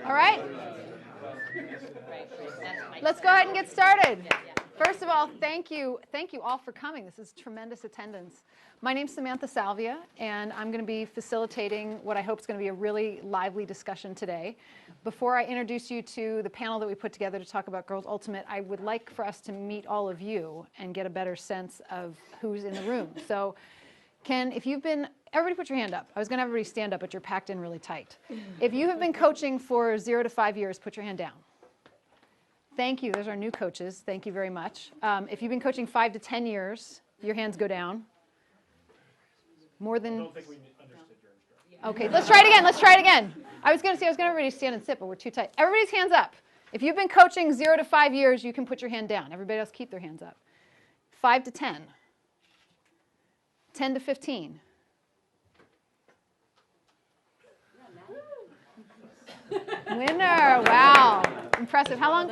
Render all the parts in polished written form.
All right. Let's go ahead and get started. First of all, thank you all for coming. This is tremendous attendance. My name's Samantha Salvia, and I'm going to be facilitating what I hope is going to be a really lively discussion today. Before I introduce you to the panel that we put together to talk about Girls Ultimate, I would like for us to meet all of you and get a better sense of who's in the room. So everybody put your hand up. I was going to have everybody stand up, but you're packed in really tight. If you have been coaching for 0 to 5 years, put your hand down. Thank you. Those are new coaches. Thank you very much. If you've been coaching 5 to 10 years, your hands go down. More than... I don't think we understood your instruction. Okay, let's try it again. Let's try it again. I was going to everybody stand and sit, but we're too tight. Everybody's hands up. If you've been coaching 0 to 5 years, you can put your hand down. Everybody else keep their hands up. 5 to 10. 10 to 15. Winner! Wow, impressive. How long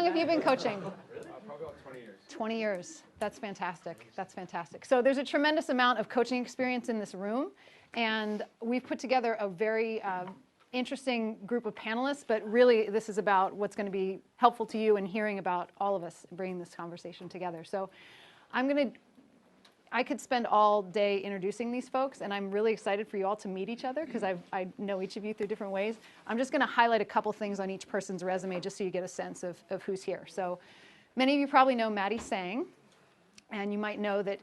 have you been coaching? Probably about 20 years. 20 years. That's fantastic. That's fantastic. So there's a tremendous amount of coaching experience in this room, and we've put together a very interesting group of panelists, but really this is about what's going to be helpful to you and hearing about all of us bringing this conversation together. So I could spend all day introducing these folks, and I'm really excited for you all to meet each other because I know each of you through different ways. I'm just going to highlight a couple things on each person's resume just so you get a sense of who's here. So many of you probably know Matty Sang, and you might know that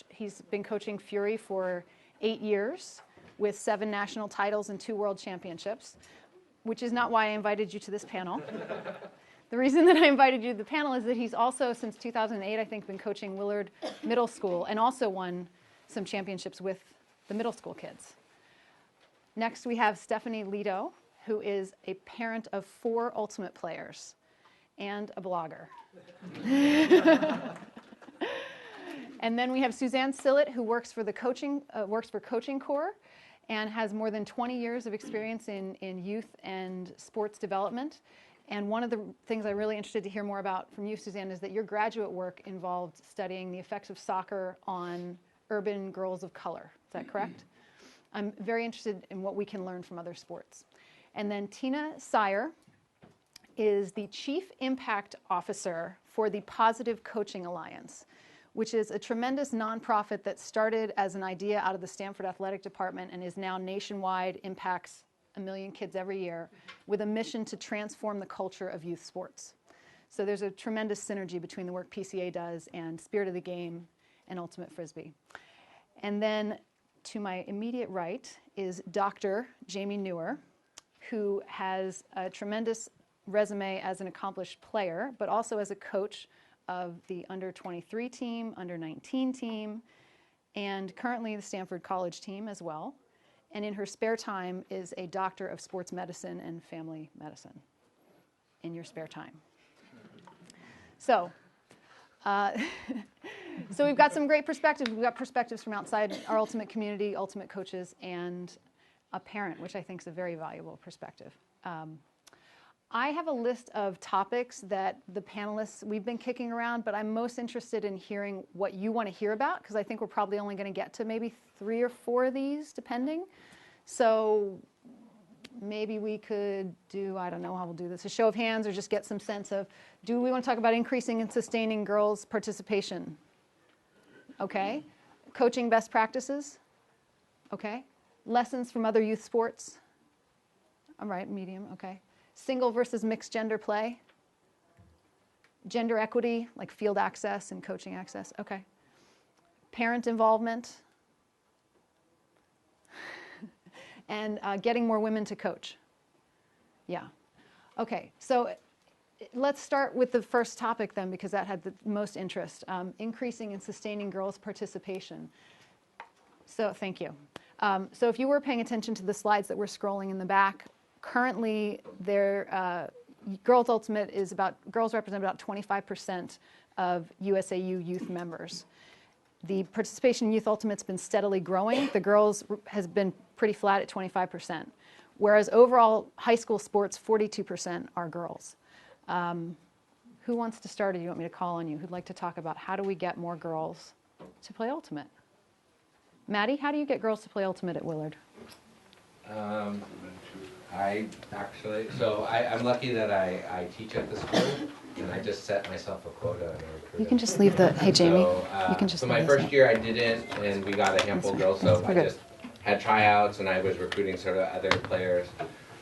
he's been coaching Fury for 8 years with 7 national titles and 2 world championships, which is not why I invited you to this panel. The reason that I invited you to the panel is that he's also, since 2008, I think, been coaching Willard Middle School and also won some championships with the middle school kids. Next, we have Stefani Leto, who is a parent of 4 Ultimate players and a blogger. And then we have Suzanne Sillett, who works for Coaching Corps and has more than 20 years of experience in youth and sports development. And one of the things I'm really interested to hear more about from you, Suzanne, is that your graduate work involved studying the effects of soccer on urban girls of color. Is that correct? I'm very interested in what we can learn from other sports. And then Tina Sire is the Chief Impact Officer for the Positive Coaching Alliance, which is a tremendous nonprofit that started as an idea out of the Stanford Athletic Department and is now nationwide, impacts 1 million kids every year, with a mission to transform the culture of youth sports. So there's a tremendous synergy between the work PCA does and Spirit of the Game and Ultimate Frisbee. And then to my immediate right is Dr. Jamie Newer, who has a tremendous resume as an accomplished player, but also as a coach of the under-23 team, under-19 team, and currently the Stanford College team as well. And in her spare time is a doctor of sports medicine and family medicine in your spare time. So we've got some great perspectives. We've got perspectives from outside our Ultimate community, Ultimate coaches, and a parent, which I think is a very valuable perspective. I have a list of topics that the panelists, we've been kicking around, but I'm most interested in hearing what you want to hear about, because I think we're probably only going to get to maybe 3 or 4 of these, depending. So maybe we could do, I don't know how we'll do this, a show of hands, or just get some sense of, do we want to talk about increasing and sustaining girls' participation? Okay. Coaching best practices? Okay. Lessons from other youth sports? All right, medium, okay. Single versus mixed gender play? Gender equity, like field access and coaching access? Okay. Parent involvement? And getting more women to coach? Yeah. Okay, so let's start with the first topic then, because that had the most interest. Increasing and sustaining girls' participation. So thank you. So if you were paying attention to the slides that we're scrolling in the back, currently Girls Ultimate is girls represent about 25% of USAU youth members. The participation in Youth Ultimate's been steadily growing. The girls has been pretty flat at 25%. whereas overall high school sports, 42% are girls. Who wants to start, or do you want me to call on you? Who'd like to talk about how do we get more girls to play Ultimate? Maddie, how do you get girls to play Ultimate at Willard? I'm lucky that I teach at the school, and I just set myself a quota. You can just leave the, hey Jamie, you can just So my first year I didn't, and we got a handful of girls, so I just had tryouts, and I was recruiting sort of other players.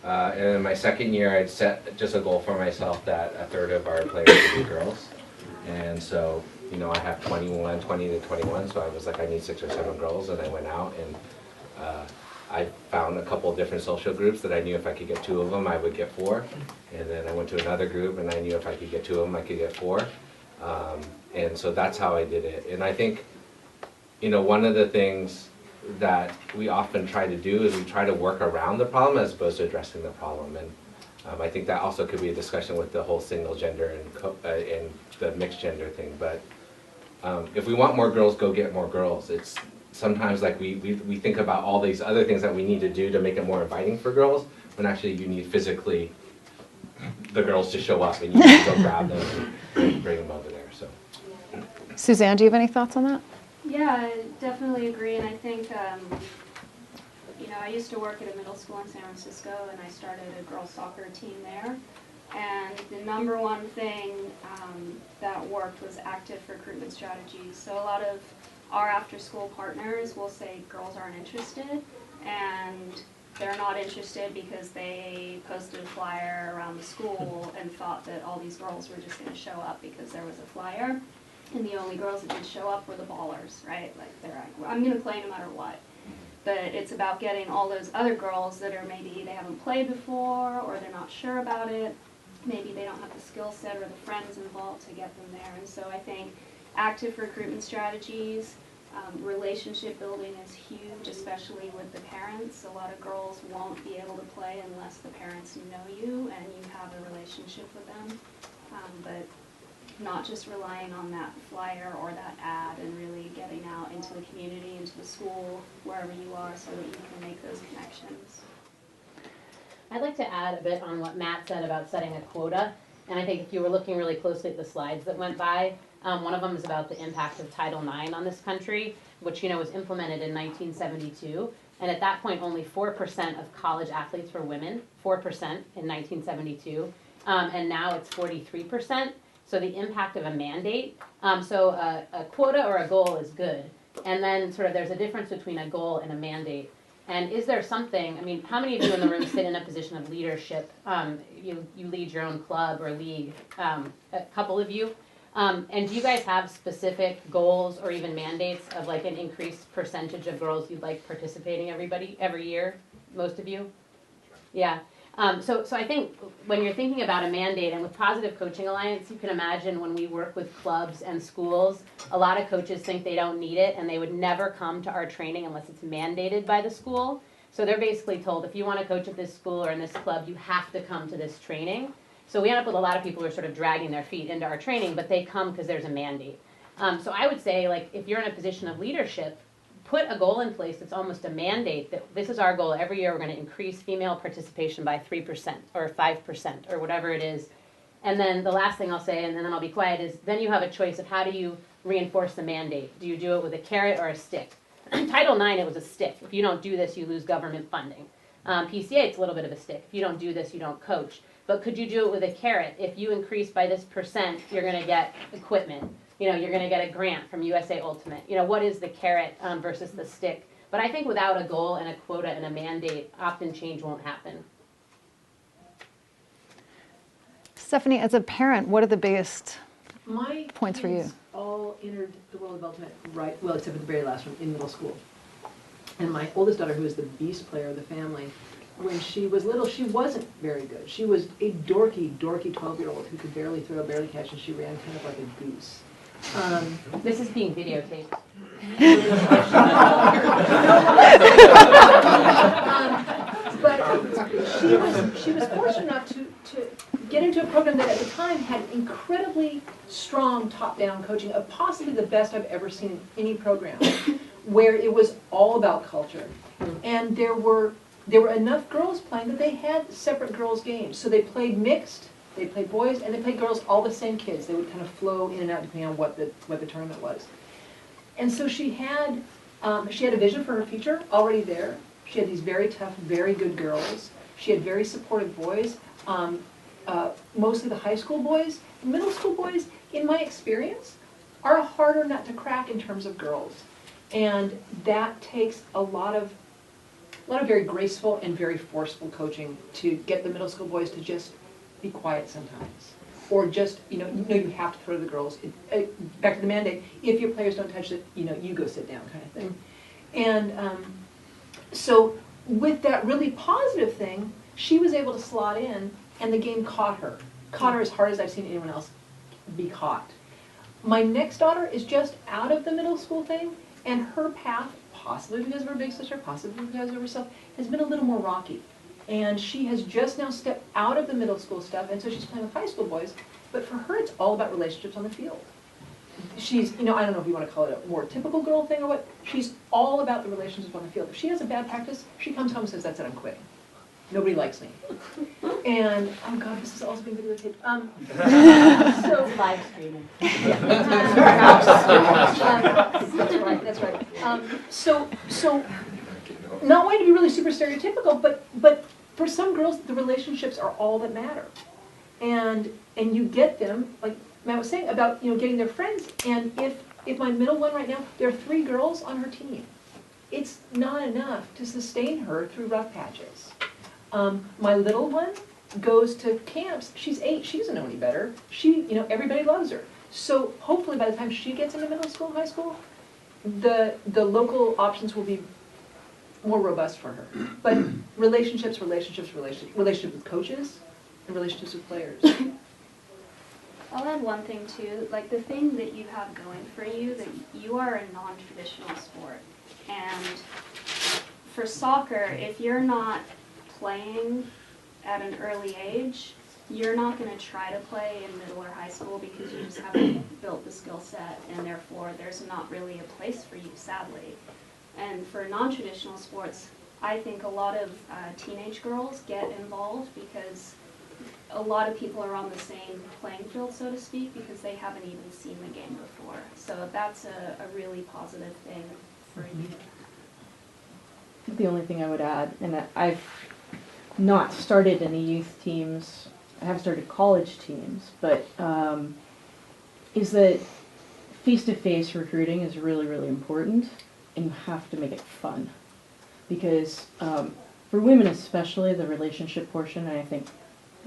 And in my second year, I'd set just a goal for myself that a third of our players would be girls. And so, you know, I have 20 to 21, so I was like, I need 6 or 7 girls, and I went out and I found a couple of different social groups that I knew if I could get 2 of them, I would get 4. And then I went to another group, and I knew if I could get 2 of them, I could get 4. And so that's how I did it. And I think, you know, one of the things that we often try to do is we try to work around the problem as opposed to addressing the problem. And I think that also could be a discussion with the whole single gender and the mixed gender thing. But if we want more girls, go get more girls. It's sometimes like we think about all these other things that we need to do to make it more inviting for girls, when actually you need physically the girls to show up, and you need to go grab them and bring them over there. So, Suzanne, do you have any thoughts on that? Yeah, I definitely agree, and I think, you know, I used to work at a middle school in San Francisco, and I started a girls soccer team there. And the number one thing that worked was active recruitment strategies. So a lot of our after-school partners will say girls aren't interested, and they're not interested because they posted a flyer around the school and thought that all these girls were just going to show up because there was a flyer. And the only girls that did show up were the ballers, right? Like, they're like, I'm going to play no matter what. But it's about getting all those other girls that are maybe they haven't played before, or they're not sure about it. Maybe they don't have the skill set or the friends involved to get them there. And so I think active recruitment strategies, relationship building is huge, especially with the parents. A lot of girls won't be able to play unless the parents know you and you have a relationship with them. But not just relying on that flyer or that ad, and really getting out into the community, into the school, wherever you are, so that you can make those connections. I'd like to add a bit on what Matt said about setting a quota. And I think if you were looking really closely at the slides that went by, one of them is about the impact of Title IX on this country, which, you know, was implemented in 1972. And at that point, only 4% of college athletes were women, 4% in 1972. And now it's 43%. So the impact of a mandate. So a quota or a goal is good. And then sort of there's a difference between a goal and a mandate. And is there something, I mean, how many of you in the room sit in a position of leadership? You lead your own club or league, a couple of you. And do you guys have specific goals or even mandates of like an increased percentage of girls you'd like participating every year? Most of you? Yeah. So I think when you're thinking about a mandate, and with Positive Coaching Alliance, you can imagine when we work with clubs and schools, a lot of coaches think they don't need it, and they would never come to our training unless it's mandated by the school. So they're basically told, if you want to coach at this school or in this club, you have to come to this training. So we end up with a lot of people who are sort of dragging their feet into our training, but they come because there's a mandate. So I would say, like, if you're in a position of leadership, put a goal in place that's almost a mandate that this is our goal. Every year we're going to increase female participation by 3% or 5% or whatever it is. And then the last thing I'll say, and then I'll be quiet, is then you have a choice of how do you reinforce the mandate. Do you do it with a carrot or a stick? Title IX, it was a stick. If you don't do this, you lose government funding. PCA, it's a little bit of a stick. If you don't do this, you don't coach. But could you do it with a carrot? If you increase by this percent, you're going to get equipment. You know, you're going to get a grant from USA Ultimate. You know, what is the carrot versus the stick? But I think without a goal and a quota and a mandate, often change won't happen. Stephanie, as a parent, what are the biggest points for you? All entered the world of Ultimate right, well, except for the very last one, in middle school. And my oldest daughter, who is the beast player of the family, when she was little, she wasn't very good. She was a dorky 12-year-old who could barely throw, barely catch, and she ran kind of like a goose. This is being videotaped. But she was fortunate enough to get into a program that at the time had incredibly strong top-down coaching, of possibly the best I've ever seen in any program, where it was all about culture. And there were there were enough girls playing that they had separate girls' games. So they played mixed, they played boys, and they played girls, all the same kids. They would kind of flow in and out depending on what the tournament was. And so she had a vision for her future already there. She had these very tough, very good girls. She had very supportive boys, mostly the high school boys. Middle school boys, in my experience, are a harder nut to crack in terms of girls. And that takes a lot of very graceful and very forceful coaching to get the middle school boys to just be quiet sometimes. Or just, you have to throw to the girls. Back to the mandate, if your players don't touch it, you go sit down kind of thing. And so with that really positive thing, she was able to slot in, and the game caught her as hard as I've seen anyone else be caught. My next daughter is just out of the middle school thing, and her path, possibly because of her big sister, possibly because of herself, has been a little more rocky. And she has just now stepped out of the middle school stuff, and so she's playing with high school boys. But for her, it's all about relationships on the field. She's, I don't know if you want to call it a more typical girl thing or what, she's all about the relationships on the field. If she has a bad practice, she comes home and says, that's it, I'm quitting. Nobody likes me. And, oh God, this is also being videotaped. So Live streaming. That's right. So not wanting to be really super stereotypical, but for some girls, the relationships are all that matter. And you get them, like Matt was saying, about getting their friends. And if my middle one right now, there are 3 girls on her team. It's not enough to sustain her through rough patches. My little one goes to camps. She's 8. She doesn't know any better. Everybody loves her. So hopefully by the time she gets into middle school, high school, the local options will be more robust for her. But relationships with coaches and relationships with players. I'll add one thing too, like the thing that you have going for you, that you are a non-traditional sport. And for soccer, if you're not playing at an early age, you're not going to try to play in middle or high school because you just haven't built the skill set, and therefore there's not really a place for you, sadly. And for non-traditional sports, I think a lot of teenage girls get involved because a lot of people are on the same playing field, so to speak, because they haven't even seen the game before. So that's a really positive thing for you. The only thing I would add, and I've not started any youth teams, I have started college teams, but is that face-to-face recruiting is really, really important, and you have to make it fun. Because for women especially, the relationship portion, I think,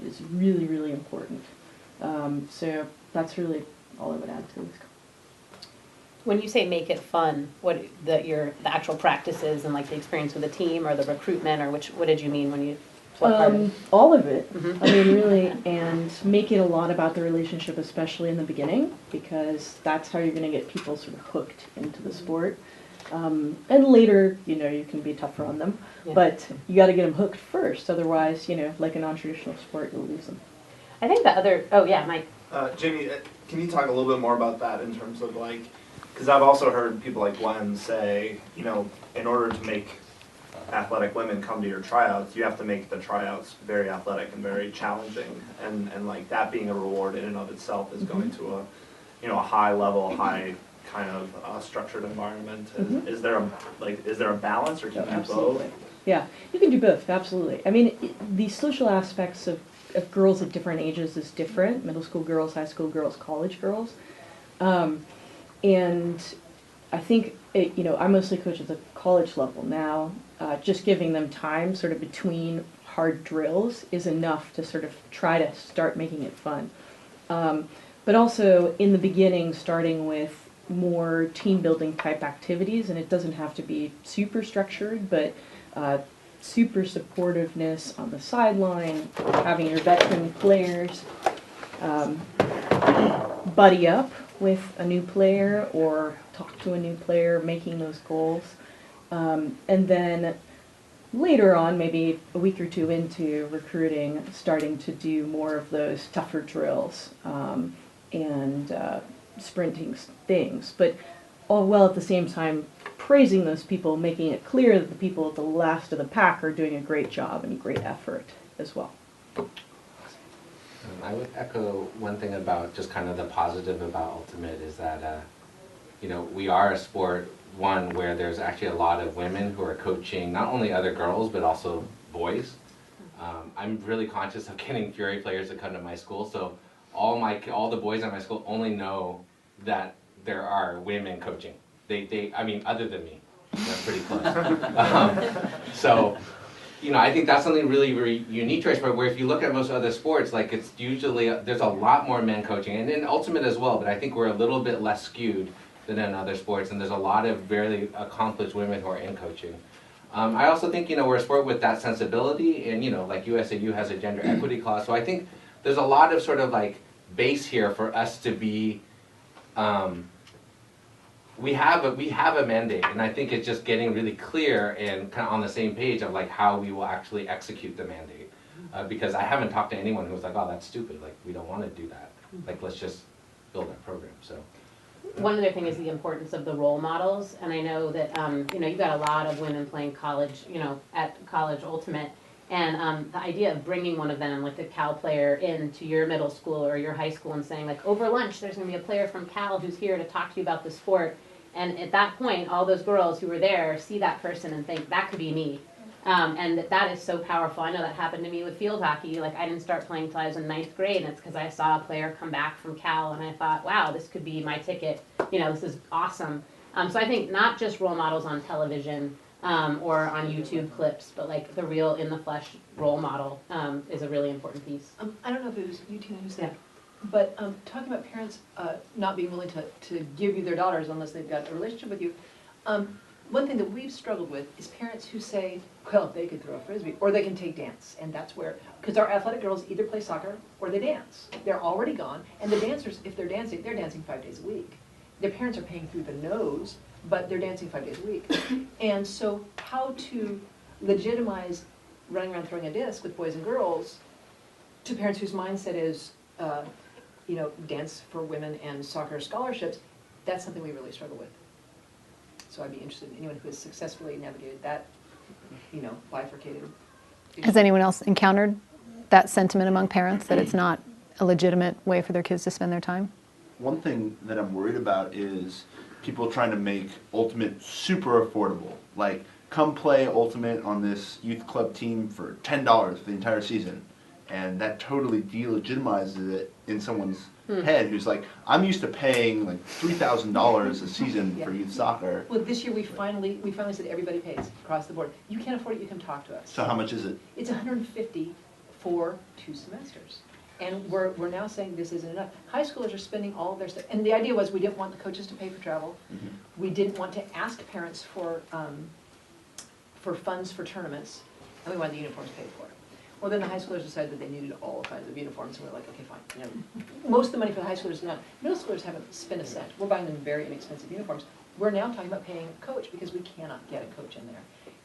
is really, really important. So that's really all I would add to this. When you say make it fun, what the actual practices and like the experience with the team or the recruitment, or what did you mean when you? All of it. Mm-hmm. I mean, really, and make it a lot about the relationship, especially in the beginning, because that's how you're going to get people sort of hooked into the sport. And later, you can be tougher on them, Yeah. but you got to get them hooked first. Otherwise, like a non-traditional sport, you'll lose them. I think the other. Oh yeah, Mike. Jamie, can you talk a little bit more about that in terms of because I've also heard people like Glenn say, in order to make athletic women come to your tryouts, you have to make the tryouts very athletic and very challenging, and that being a reward in and of itself is going to a high level, high kind of structured environment. Is there a balance, or can you do both? Yeah, you can do both, absolutely. I mean, the social aspects of girls at different ages is different. Middle school girls, high school girls, college girls. And I think, I mostly coach at the college level now. Just giving them time sort of between hard drills is enough to sort of try to start making it fun. But also in the beginning, starting with more team building type activities, and it doesn't have to be super structured, but super supportiveness on the sideline, having your veteran players buddy up with a new player or talk to a new player, making those goals. And then later on, maybe a week or two into recruiting, starting to do more of those tougher drills and sprinting things, but all while at the same time praising those people, making it clear that the people at the last of the pack are doing a great job and a great effort as well. I would echo one thing about just kind of the positive about Ultimate is that, you know, we are a sport, one, where there's actually a lot of women who are coaching not only other girls, but also boys. I'm really conscious of getting Fury players to come to my school, so all the boys at my school only know that there are women coaching. I mean, other than me, they're pretty close. So, you know, I think that's something really, really unique to our sport, where if you look at most other sports, like it's usually, there's a lot more men coaching, and in Ultimate as well, but I think we're a little bit less skewed than in other sports, and there's a lot of very accomplished women who are in coaching. I also think, you know, we're a sport with that sensibility, and, you know, like USAU has a gender equity clause, so I think there's a lot of sort of like base here for us to be, we have a mandate, and I think it's just getting really clear and kind of on the same page of like how we will actually execute the mandate. Because I haven't talked to anyone who was like, oh, that's stupid, like we don't want to do that. Like, let's just build that program, so. One other thing is the importance of the role models, and I know that, you know, you've got a lot of women playing college, you know, at College Ultimate, and the idea of bringing one of them, like a Cal player, into your middle school or your high school and saying, like, over lunch, there's going to be a player from Cal who's here to talk to you about the sport, and at that point, all those girls who were there see that person and think, that could be me. And that is so powerful. I know that happened to me with field hockey. Like, I didn't start playing until I was in 9th grade, and it's because I saw a player come back from Cal, and I thought, wow, this could be my ticket. You know, this is awesome. So I think not just role models on television or on YouTube clips, but like the real in-the-flesh role model is a really important piece. I don't know if it was you, Tina, who said, but talking about parents not being willing to give you their daughters unless they've got a relationship with you, one thing that we've struggled with is parents who say, well, they could throw a frisbee, or they can take dance, and that's where, because our athletic girls either play soccer or they dance. They're already gone, and the dancers, if they're dancing 5 days a week. Their parents are paying through the nose, but they're dancing 5 days a week. And so how to legitimize running around throwing a disc with boys and girls to parents whose mindset is, you know, dance for women and soccer scholarships, that's something we really struggle with. So I'd be interested in anyone who has successfully navigated that, you know, bifurcated issue. Has anyone else encountered that sentiment among parents, that it's not a legitimate way for their kids to spend their time? One thing that I'm worried about is people trying to make Ultimate super affordable. Like, come play Ultimate on this youth club team for $10 for the entire season. And that totally delegitimizes it in someone's head who's like, I'm used to paying like $3,000 a season for youth soccer. Well, this year we finally said everybody pays across the board. You can't afford it, you come talk to us. So how much is it? It's $150 for 2 semesters. And we're now saying this isn't enough. High schoolers are spending all of their stuff, and the idea was we didn't want the coaches to pay for travel. We didn't want to ask parents for funds for tournaments, and we wanted the uniforms paid for. Well, then the high schoolers decided that they needed all kinds of uniforms, and we're like, okay, fine. You know, most of the money for the high schoolers is not. Middle schoolers haven't spent a cent. We're buying them very inexpensive uniforms. We're now talking about paying a coach because we cannot get a coach in there.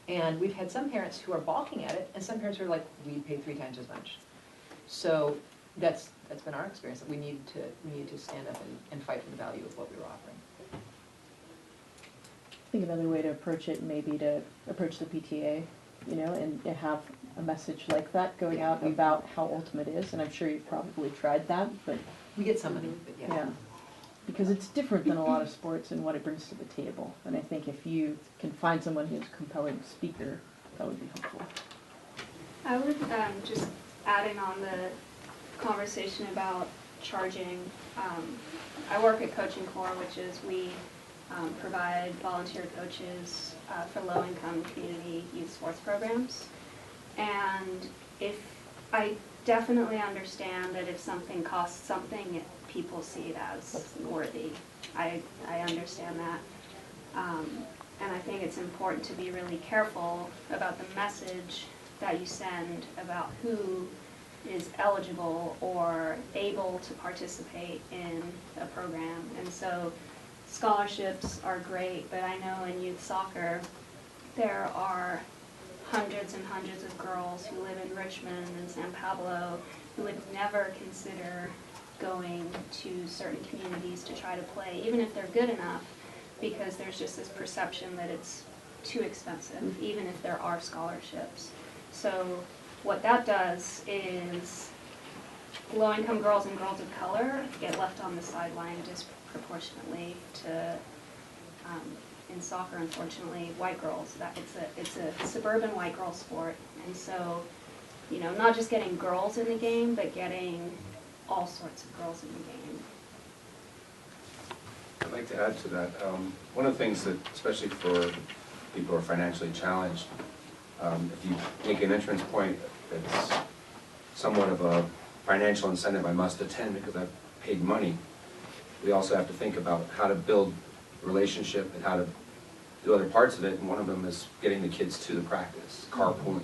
And we've had some parents who are balking at it, and some parents who are like, we pay 3 times as much. So that's been our experience, that we needed to stand up and fight for the value of what we were offering. I think another way to approach it may be to approach the PTA, you know, and have a message like that going out about how Ultimate is, and I'm sure you've probably tried that, but We get some money, but yeah. because it's different than a lot of sports and what it brings to the table, and I think if you can find someone who's a compelling speaker, that would be helpful. I would just adding on the conversation about charging. I work at Coaching Corps, which is we provide volunteer coaches for low-income community youth sports programs. And if I definitely understand that if something costs something, people see it as worthy. I understand that. And I think it's important to be really careful about the message that you send about who is eligible or able to participate in a program. And so scholarships are great, but I know in youth soccer there are hundreds and hundreds of girls who live in Richmond and San Pablo who would never consider going to certain communities to try to play, even if they're good enough. because there's just this perception that it's too expensive, even if there are scholarships. So what that does is low-income girls and girls of color get left on the sideline disproportionately to, in soccer, unfortunately, white girls. It's a suburban white girl sport, and so, you know, not just getting girls in the game, but getting all sorts of girls in the game. I'd like to add to that. One of the things that, especially for people who are financially challenged, if you make an entrance point that's somewhat of a financial incentive, I must attend because I've paid money, we also have to think about how to build relationship and how to do other parts of it, and one of them is getting the kids to the practice, carpooling.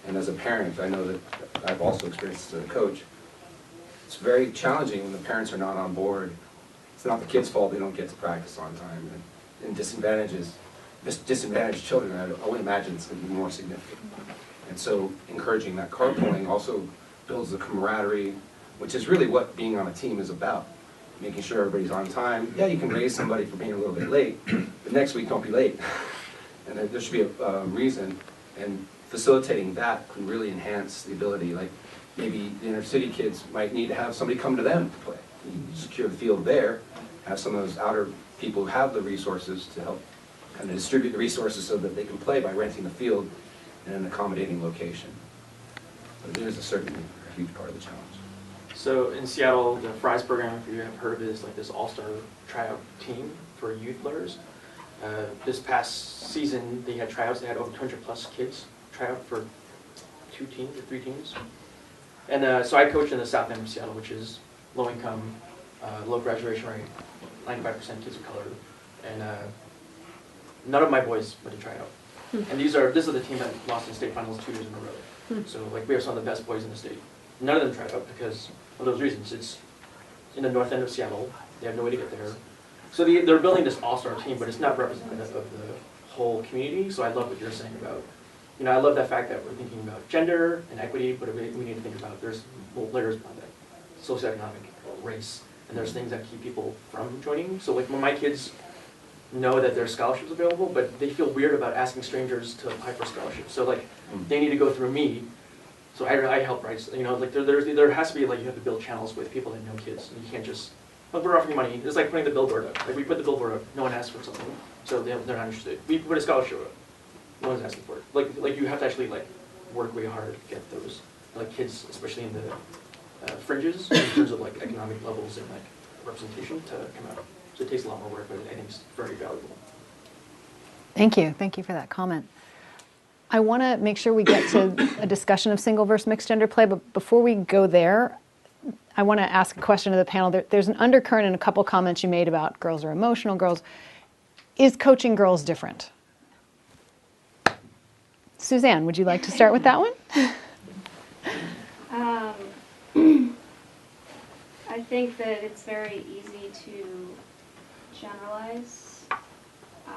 And as a parent, I know that I've also experienced as a coach, it's very challenging when the parents are not on board. It's not the kids' fault they don't get to practice on time. And disadvantaged children, I would imagine it's going to be more significant. And so encouraging that carpooling also builds the camaraderie, which is really what being on a team is about. Making sure everybody's on time. Yeah, you can raise somebody for being a little bit late, but next week don't be late. And there should be a reason, and facilitating that can really enhance the ability. Like maybe the inner city kids might need to have somebody come to them to play. You secure the field there, have some of those outer people who have the resources to help kind of distribute the resources so that they can play by renting the field in an accommodating location. But it is a certainly a huge part of the challenge. So in Seattle, the FRIES program, if you have heard of it, is like this all-star tryout team for youth players. This past season, they had tryouts. They had over 200 plus kids try out for 2 teams or 3 teams. And so I coach in the south end of Seattle, which is low income, low graduation rate, 95% kids of color, and none of my boys went to try out. And this is the team that lost in state finals 2 years in a row. So like we have some of the best boys in the state. None of them tried out because of those reasons. It's in the north end of Seattle. They have no way to get there. So they're building this all-star team, but it's not representative of the whole community. So I love what you're saying about, you know, I love the fact that we're thinking about gender and equity, but we need to think about there's layers beyond that, socioeconomic, race, and there's things that keep people from joining. So like when my kids know that there's scholarships available, but they feel weird about asking strangers to apply for scholarships. So like they need to go through me. So I help, right? You know, like there has to be like you have to build channels with people that know kids, and you can't just like we're offering money. It's like putting the billboard up. Like we put the billboard up, no one asks for something, so they're not interested. We put a scholarship up, no one's asking for it. Like you have to actually like work way hard to get those like kids, especially in the fringes, in terms of like economic levels and like representation to come out. So it takes a lot more work, but I think it's very valuable. Thank you for that comment. I want to make sure we get to a discussion of single versus mixed gender play, but before we go there, I want to ask a question to the panel. There's an undercurrent in a couple comments you made about girls are emotional, girls. Is coaching girls different? Suzanne, would you like to start with that one? I think that it's very easy to generalize. You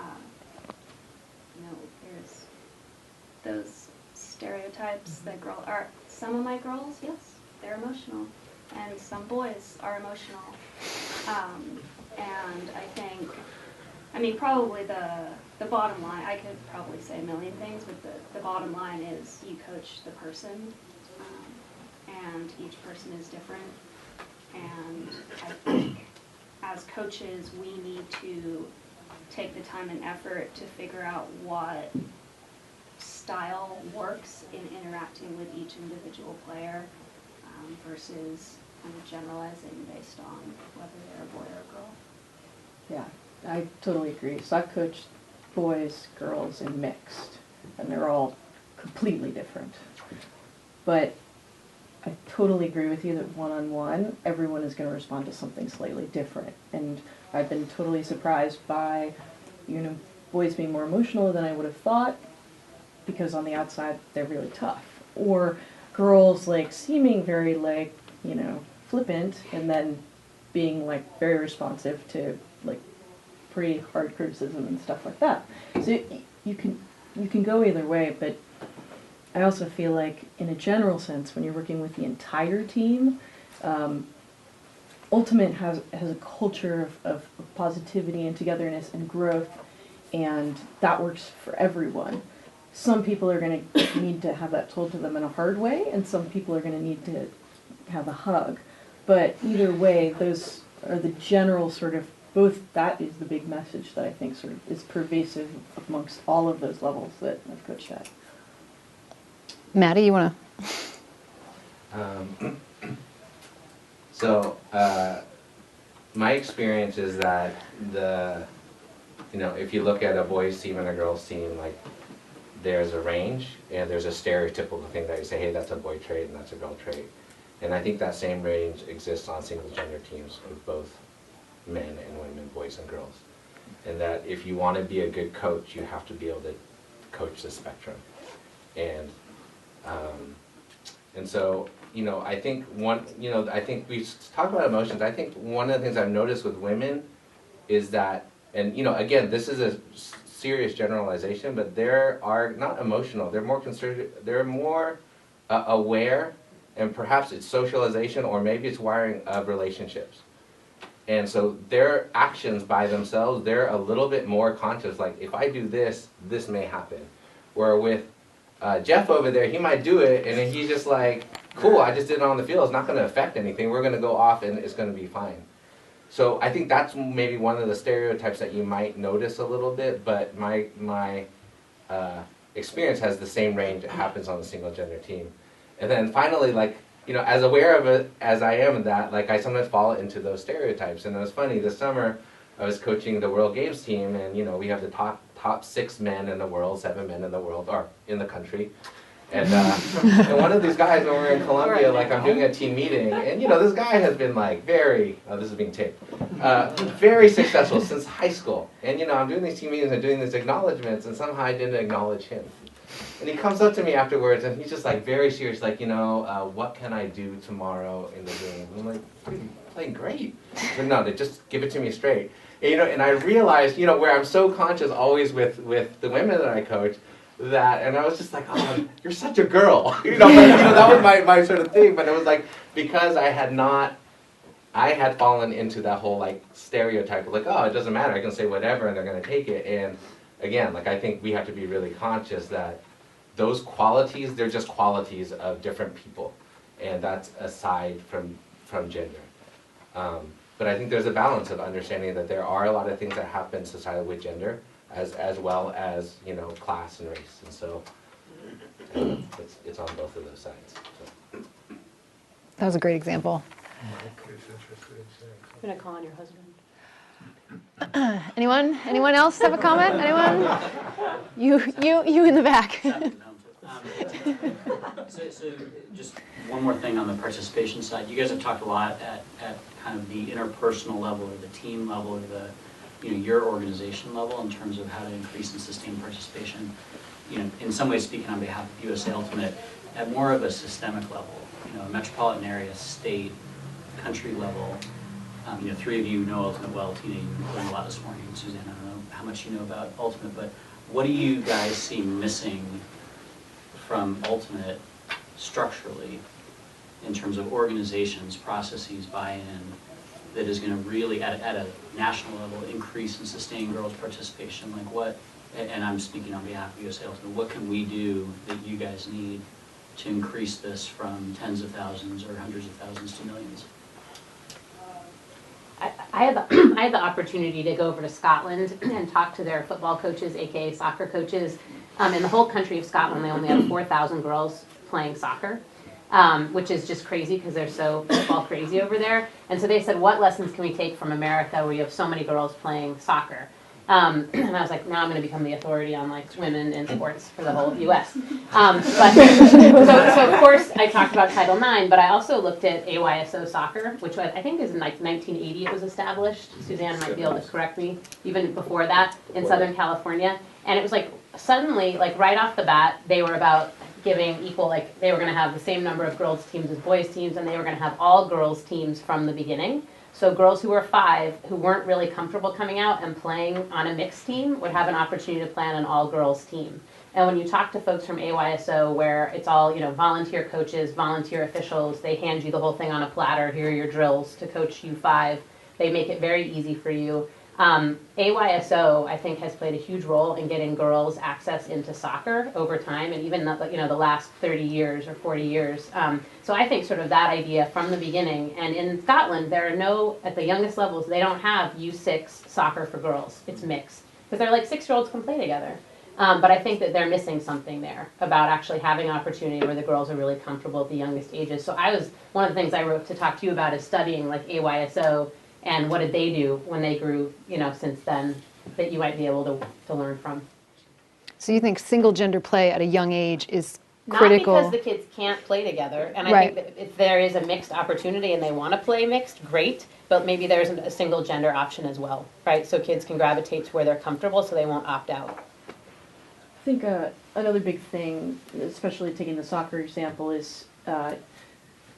know, there's those stereotypes that some of my girls, yes, they're emotional, and some boys are emotional. And I think, I mean, probably the bottom line, I could probably say a million things, but the bottom line is you coach the person, and each person is different. And I think as coaches, we need to take the time and effort to figure out what style works in interacting with each individual player versus kind of generalizing based on whether they're a boy or a girl. Yeah, I totally agree. So I've coached boys, girls, and mixed, and they're all completely different. But I totally agree with you that one-on-one, everyone is going to respond to something slightly different. And I've been totally surprised by, you know, boys being more emotional than I would have thought, because on the outside, they're really tough. Or girls, like, seeming very, like, you know, flippant, and then being, like, very responsive to, like, pretty hard criticism and stuff like that. So you can go either way, but I also feel like, in a general sense, when you're working with the entire team, Ultimate has a culture of positivity and togetherness and growth, and that works for everyone. Some people are going to need to have that told to them in a hard way, and some people are going to need to have a hug. But either way, those are the general sort of, both, that is the big message that I think sort of is pervasive amongst all of those levels that I've coached at. Maddie, you want Um, so, my experience is that if you look at a boys team and a girls team, like, there's a range and there's a stereotypical thing that you say, hey, that's a boy trait and that's a girl trait. And I think that same range exists on single gender teams with both men and women, boys and girls. And that if you want to be a good coach, you have to be able to coach the spectrum. And so, I think I think we talk about emotions. I think one of the things I've noticed with women is that, and again, this is a serious generalization, but they are not emotional. They're more concerned. They're more aware, and perhaps it's socialization, or maybe it's wiring of relationships. And so their actions by themselves, they're a little bit more conscious. Like, if I do this, this may happen. Where with Jeff over there, he might do it, and then he's just like, cool, I just did it on the field. It's not going to affect anything. We're going to go off, and it's going to be fine. So I think that's maybe one of the stereotypes that you might notice a little bit, but my experience has the same range. It happens on the single gender team. And then finally, like, as aware of it as I am of that, like, I sometimes fall into those stereotypes. And it was funny, this summer I was coaching the World Games team, and we have the top 6 men in the world, 7 men in the world, or in the country. And, and one of these guys, when we were in Colombia, like, I'm doing a team meeting, and this guy has been like very, this is being taped, very successful since high school. And I'm doing these team meetings and doing these acknowledgments, and somehow I didn't acknowledge him. And he comes up to me afterwards, and he's just like very serious, like, what can I do tomorrow in the game? And I'm like, dude, you're playing great. But no, just give it to me straight. And I realized, where I'm so conscious always with the women that I coach, and I was just like, oh, you're such a girl. But, that was my sort of thing. But it was like, because I had fallen into that whole like stereotype of like, oh, it doesn't matter, I can say whatever and they're going to take it. And again, like, I think we have to be really conscious that those qualities, they're just qualities of different people. And that's aside from gender. But I think there's a balance of understanding that there are a lot of things that happen societally with gender, as well as class and race, and so it's on both of those sides. So. That was a great example. I'm gonna call on your husband. Anyone else have a comment? Anyone? You in the back. So just one more thing on the participation side. You guys have talked a lot at kind of the interpersonal level or the team level or the your organization level in terms of how to increase and sustain participation. In some ways, speaking on behalf of USA Ultimate, at more of a systemic level, a metropolitan area, state, country level. 3 of you know Ultimate well. Tina, you learned a lot this morning. Suzanne, I don't know how much you know about Ultimate, but what do you guys see missing from Ultimate structurally in terms of organizations, processes, buy-in, that is going to really, at a national level, increase and sustain girls' participation? Like what, and I'm speaking on behalf of USA Ultimate, what can we do that you guys need to increase this from tens of thousands or hundreds of thousands to millions? I had the opportunity to go over to Scotland and talk to their football coaches, aka soccer coaches. In the whole country of Scotland, they only have 4,000 girls playing soccer. Which is just crazy because they're so football crazy over there. And so they said, what lessons can we take from America where you have so many girls playing soccer? And I was like, now I'm going to become the authority on like women in sports for the whole U.S. So of course I talked about Title IX, but I also looked at AYSO soccer, which I think is in like 1980 it was established. Suzanne might be able to correct me, even before that, in Southern California. And it was like suddenly, like right off the bat, they were about giving equal, like they were going to have the same number of girls teams as boys teams, and they were going to have all girls teams from the beginning. So girls who were 5, who weren't really comfortable coming out and playing on a mixed team, would have an opportunity to play on an all-girls team. And when you talk to folks from AYSO, where it's all, volunteer coaches, volunteer officials, they hand you the whole thing on a platter, here are your drills to coach U5. They make it very easy for you. AYSO, I think, has played a huge role in getting girls access into soccer over time, and even the last 30 years or 40 years. So I think sort of that idea from the beginning. And in Scotland, there are no, at the youngest levels, they don't have U6 soccer for girls. It's mixed. Because they're like 6-year-olds can play together. But I think that they're missing something there about actually having an opportunity where the girls are really comfortable at the youngest ages. So one of the things I wrote to talk to you about is studying like AYSO and what did they do when they grew, since then, that you might be able to learn from. So you think single gender play at a young age is critical? Not because the kids can't play together, and I think that if there is a mixed opportunity and they want to play mixed, great, but maybe there isn't a single gender option as well, right? So kids can gravitate to where they're comfortable so they won't opt out. I think another big thing, especially taking the soccer example, is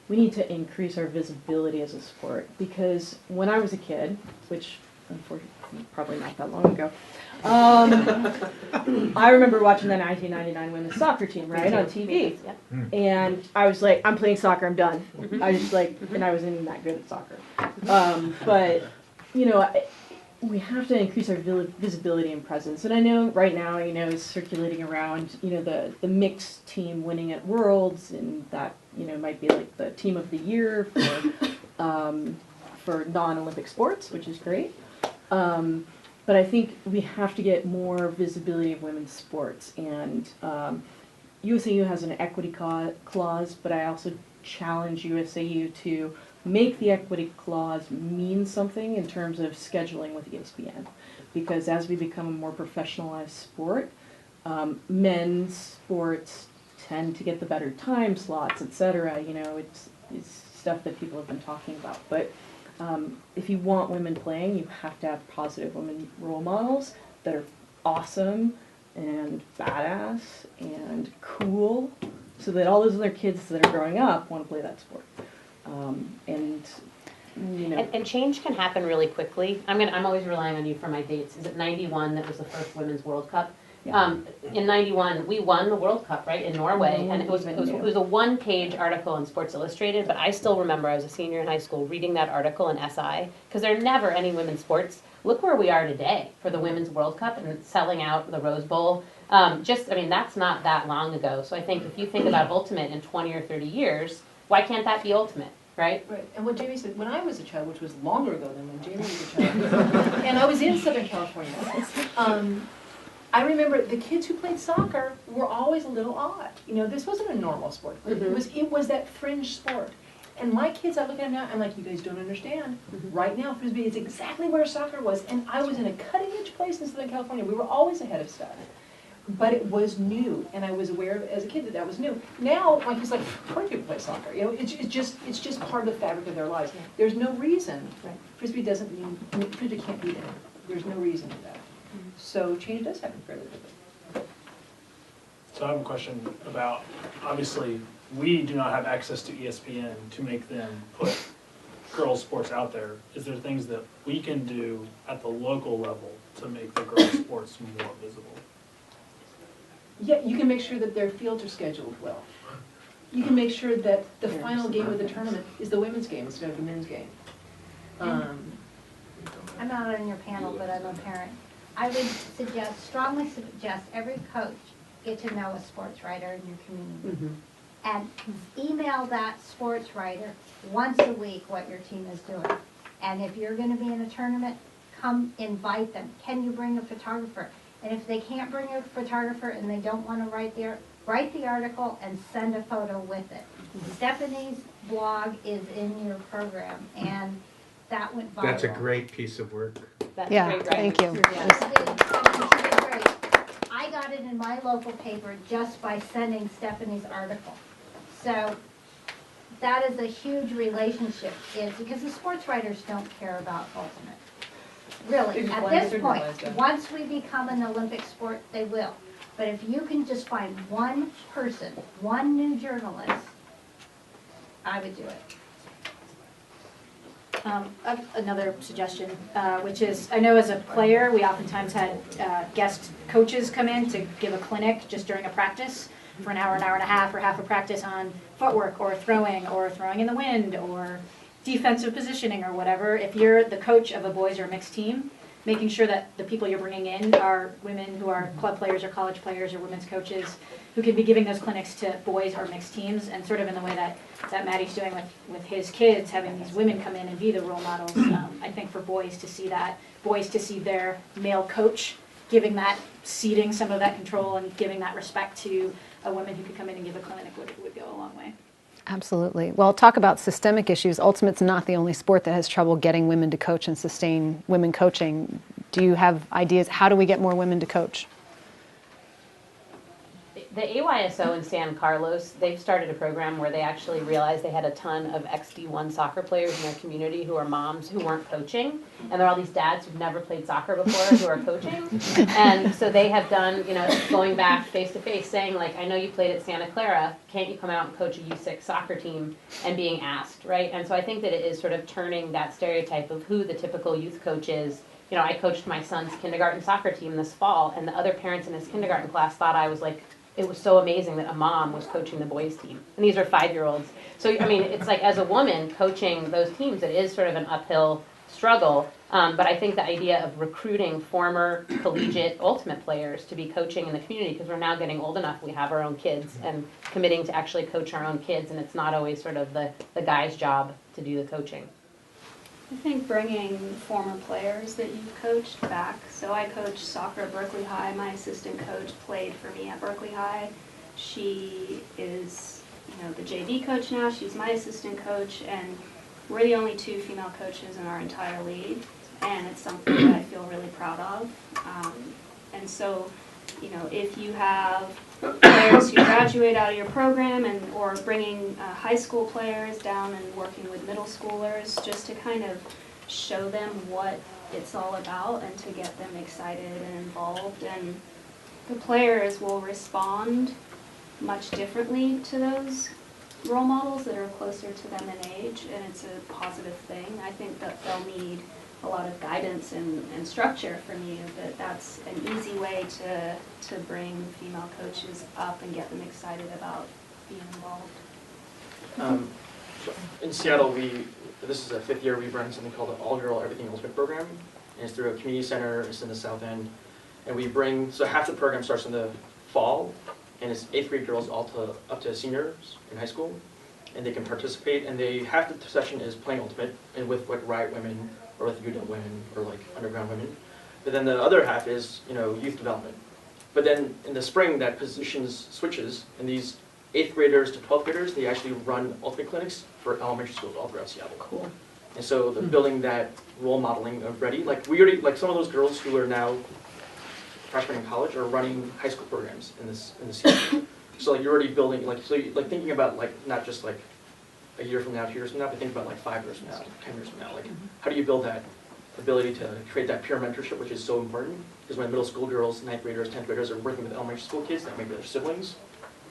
we need to increase our visibility as a sport. Because when I was a kid, which unfortunately probably not that long ago, I remember watching the 1999 women's soccer team, right, on TV. And I was like, I'm playing soccer, I'm done. I was like, and I wasn't even that good at soccer. But, we have to increase our visibility and presence. And I know right now, it's circulating around, the mixed team winning at Worlds, and that, might be like the team of the year for non-Olympic sports, which is great. But I think we have to get more visibility of women's sports. And USAU has an equity clause, but I also challenge USAU to make the equity clause mean something in terms of scheduling with ESPN. Because as we become a more professionalized sport, men's sports tend to get the better time slots, etc. It's stuff that people have been talking about. But if you want women playing, you have to have positive women role models that are awesome and badass and cool, so that all those other kids that are growing up want to play that sport. And change can happen really quickly. I'm always relying on you for my dates. Is it 91 that was the first Women's World Cup? Yeah. In 91, we won the World Cup, right, in Norway, and it was a one-page article in Sports Illustrated, but I still remember I was a senior in high school reading that article in SI, because there are never any women's sports. Look where we are today for the Women's World Cup and selling out the Rose Bowl. That's not that long ago. So I think if you think about Ultimate in 20 or 30 years, why can't that be Ultimate? Right? Right, and what Jamie said, when I was a child, which was longer ago than when Jamie was a child, and I was in Southern California, I remember the kids who played soccer were always a little odd. This wasn't a normal sport. It was that fringe sport. And my kids, I look at them now, I'm like, you guys don't understand. Right now, Frisbee is exactly where soccer was, and I was in a cutting-edge place in Southern California. We were always ahead of stuff. But it was new, and I was aware as a kid that was new. Now, like he's like, 20 people play soccer. It's just part of the fabric of their lives. There's no reason. Frisbee doesn't mean Frisbee can't be there. There's no reason for that. So change does happen fairly quickly. So I have a question about, obviously, we do not have access to ESPN to make them put girls' sports out there. Is there things that we can do at the local level to make the girls' sports more visible? Yeah, you can make sure that their fields are scheduled well. You can make sure that the final game of the tournament is the women's game instead of the men's game. I'm not on your panel, but I'm a parent. I would strongly suggest every coach get to know a sports writer in your community. And email that sports writer once a week what your team is doing. And if you're going to be in a tournament, come invite them. Can you bring a photographer? And if they can't bring a photographer and they don't want to write the article and send a photo with it. Stephanie's blog is in your program, and that went viral. That's a great piece of work. That's Yeah, thank you. She did great. I got it in my local paper just by sending Stephanie's article. So that is a huge relationship, because the sports writers don't care about Ultimate. Really, at this point, once we become an Olympic sport, they will. But if you can just find one person, one new journalist, I would do it. I have another suggestion, which is, I know as a player, we oftentimes had guest coaches come in to give a clinic just during a practice for an hour and a half, or half a practice on footwork or throwing in the wind or defensive positioning or whatever. If you're the coach of a boys or mixed team, making sure that the people you're bringing in are women who are club players or college players or women's coaches who could be giving those clinics to boys or mixed teams, and sort of in the way that Maddie's doing with his kids, having these women come in and be the role models. I think for boys to see that, boys to see their male coach giving that, ceding some of that control and giving that respect to a woman who could come in and give a clinic would go a long way. Absolutely. Well, talk about systemic issues. Ultimate's not the only sport that has trouble getting women to coach and sustain women coaching. Do you have ideas? How do we get more women to coach? The AYSO in San Carlos, they've started a program where they actually realized they had a ton of XD1 soccer players in their community who are moms who weren't coaching. And there are all these dads who've never played soccer before who are coaching. And so they have done, going back face to face saying, like, I know you played at Santa Clara, can't you come out and coach a YUCC soccer team? And being asked, right? And so I think that it is sort of turning that stereotype of who the typical youth coach is. I coached my son's kindergarten soccer team this fall, and the other parents in his kindergarten class thought I was like, it was so amazing that a mom was coaching the boys team. And these are 5-year-olds. So, it's like as a woman coaching those teams, it is sort of an uphill struggle. But I think the idea of recruiting former collegiate ultimate players to be coaching in the community, because we're now getting old enough, we have our own kids, and committing to actually coach our own kids, and it's not always sort of the guy's job to do the coaching. I think bringing former players that you've coached back. So I coached soccer at Berkeley High. My assistant coach played for me at Berkeley High. She is, the JV coach now. She's my assistant coach, and we're the only 2 female coaches in our entire league, and it's something that I feel really proud of. And so, if you have players who graduate out of your program or bringing high school players down and working with middle schoolers, just to kind of show them what it's all about and to get them excited and involved. And the players will respond much differently to those role models that are closer to them in age, and it's a positive thing. I think that they'll need a lot of guidance and structure from you, but that's an easy way to bring female coaches up and get them excited about being involved. In Seattle, this is the 5th year we've run something called the All Girl Everything Ultimate program, and it's through a community center. It's in the South End, and so half the program starts in the fall, and it's 8th grade girls up to seniors in high school, and they can participate. And half the session is playing Ultimate, and with like Riot Women, or with UW women, or like Underground women. But then the other half is, youth development. But then in the spring, that positions switches, and these 8th graders to 12th graders, they actually run ultimate clinics for elementary schools all throughout Seattle. Cool. And so they're building that role modeling of ready. Like some of those girls who are now freshmen in college are running high school programs in this Seattle. So like you're already building, thinking about not just like a year from now, 2 years from now, but think about like 5 years from now, 10 years from now. Like, how do you build that ability to create that peer mentorship, which is so important? Because when middle school girls, 9th graders, 10th graders are working with elementary school kids that maybe their siblings,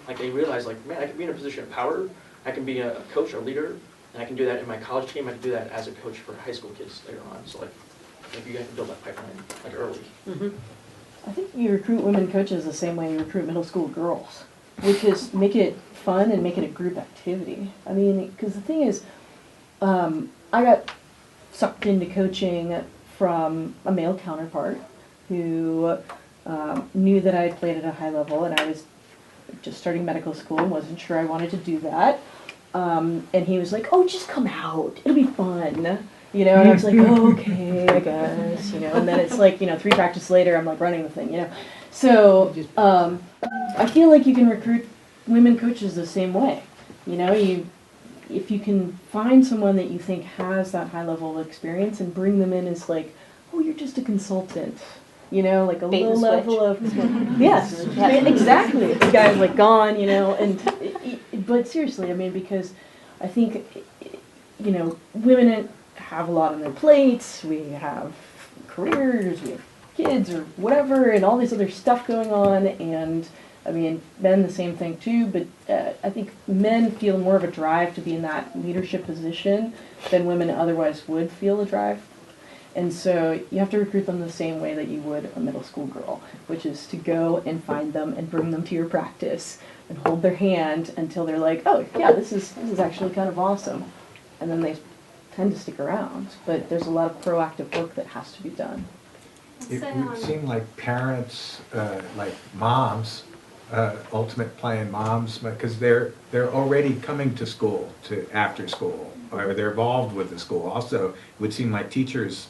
like they realize, like, man, I can be in a position of power, I can be a coach or leader, and I can do that in my college team, I can do that as a coach for high school kids later on. So like, you guys can build that pipeline like early. Mm-hmm. I think you recruit women coaches the same way you recruit middle school girls, which is make it fun and make it a group activity. I mean, because the thing is, I got sucked into coaching from a male counterpart who knew that I played at a high level, and I was just starting medical school and wasn't sure I wanted to do that. And he was like, "Oh, just come out. It'll be fun." And I was like, "Oh, okay, I guess," and then it's like, 3 practices later, I'm like running the thing, So, I feel like you can recruit women coaches the same way. If you can find someone that you think has that high level of experience and bring them in as like, "Oh, you're just a consultant," like a low level of, yes, exactly. The guy's like gone, but seriously, I mean, because I think, women have a lot on their plates, we have careers, we have kids or whatever, and all this other stuff going on, and I mean, men the same thing too, but I think men feel more of a drive to be in that leadership position than women otherwise would feel a drive. And so you have to recruit them the same way that you would a middle school girl, which is to go and find them and bring them to your practice and hold their hand until they're like, oh yeah, this is actually kind of awesome. And then they tend to stick around. But there's a lot of proactive work that has to be done. It would seem like parents, like moms, ultimate playing moms, because they're already coming to school, to after school, or they're involved with the school. Also, it would seem like teachers,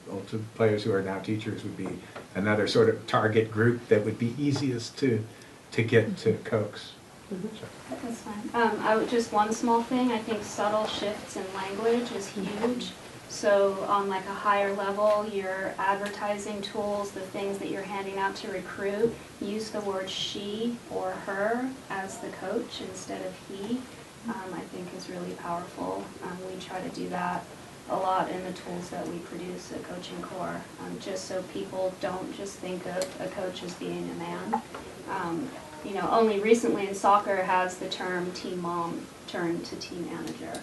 ultimate players who are now teachers would be another sort of target group that would be easiest to get to coax. That's fine. Just one small thing, I think subtle shifts in language is huge. So on like a higher level, your advertising tools, the things that you're handing out to recruit, use the word she or her as the coach instead of he, I think is really powerful. We try to do that a lot in the tools that we produce at Coaching Core, just so people don't just think of a coach as being a man. You know, only recently in soccer has the term team mom turned to team manager.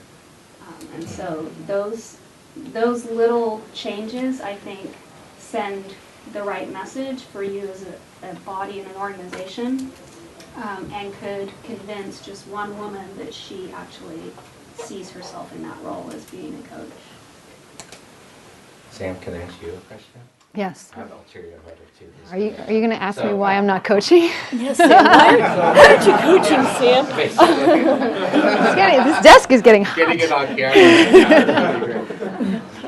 And so those little changes, I think, send the right message for you as a body and an organization, and could convince just one woman that she actually sees herself in that role as being a coach. Sam, can I ask you a question? Yes. I have ulterior motive too. Are you going to ask me why I'm not coaching? Yes, Sam. Why aren't you coaching, Sam? This desk is getting hot. Getting it on camera.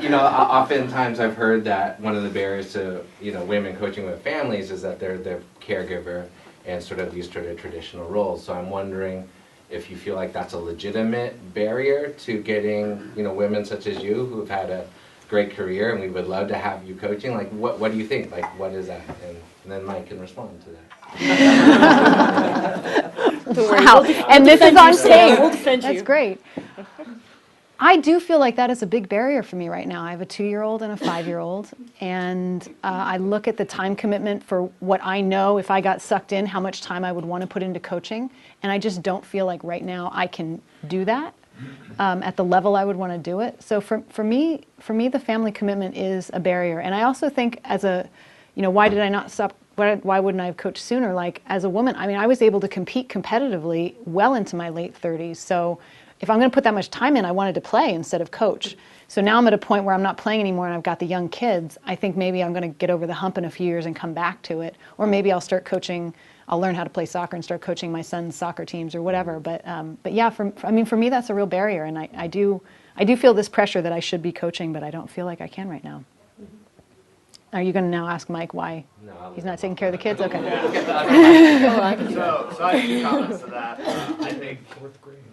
You know, oftentimes I've heard that one of the barriers to, you know, women coaching with families is that they're the caregiver and sort of these sort of traditional roles. So I'm wondering if you feel like that's a legitimate barrier to getting, you know, women such as you who've had a great career and we would love to have you coaching. Like, what do you think? Like, what is that? And then Mike can respond to that. Wow, and this is on tape. We'll defend you. That's great. I do feel like that is a big barrier for me right now. I have a 2-year-old and a 5-year-old, and I look at the time commitment for what I know if I got sucked in, how much time I would want to put into coaching, and I just don't feel like right now I can do that at the level I would want to do it. So for me, the family commitment is a barrier, and I also think as a, you know, why did I not stop? Why wouldn't I have coached sooner? Like as a woman, I mean, I was able to compete competitively well into my late 30s, so. If I'm going to put that much time in, I wanted to play instead of coach. So now I'm at a point where I'm not playing anymore and I've got the young kids. I think maybe I'm going to get over the hump in a few years and come back to it. Or maybe I'll start coaching, I'll learn how to play soccer and start coaching my son's soccer teams or whatever. But yeah, for me, that's a real barrier. And I do feel this pressure that I should be coaching, but I don't feel like I can right now. Are you going to now ask Mike why he's not taking care of the kids? Okay. So I have 2 comments to that. I think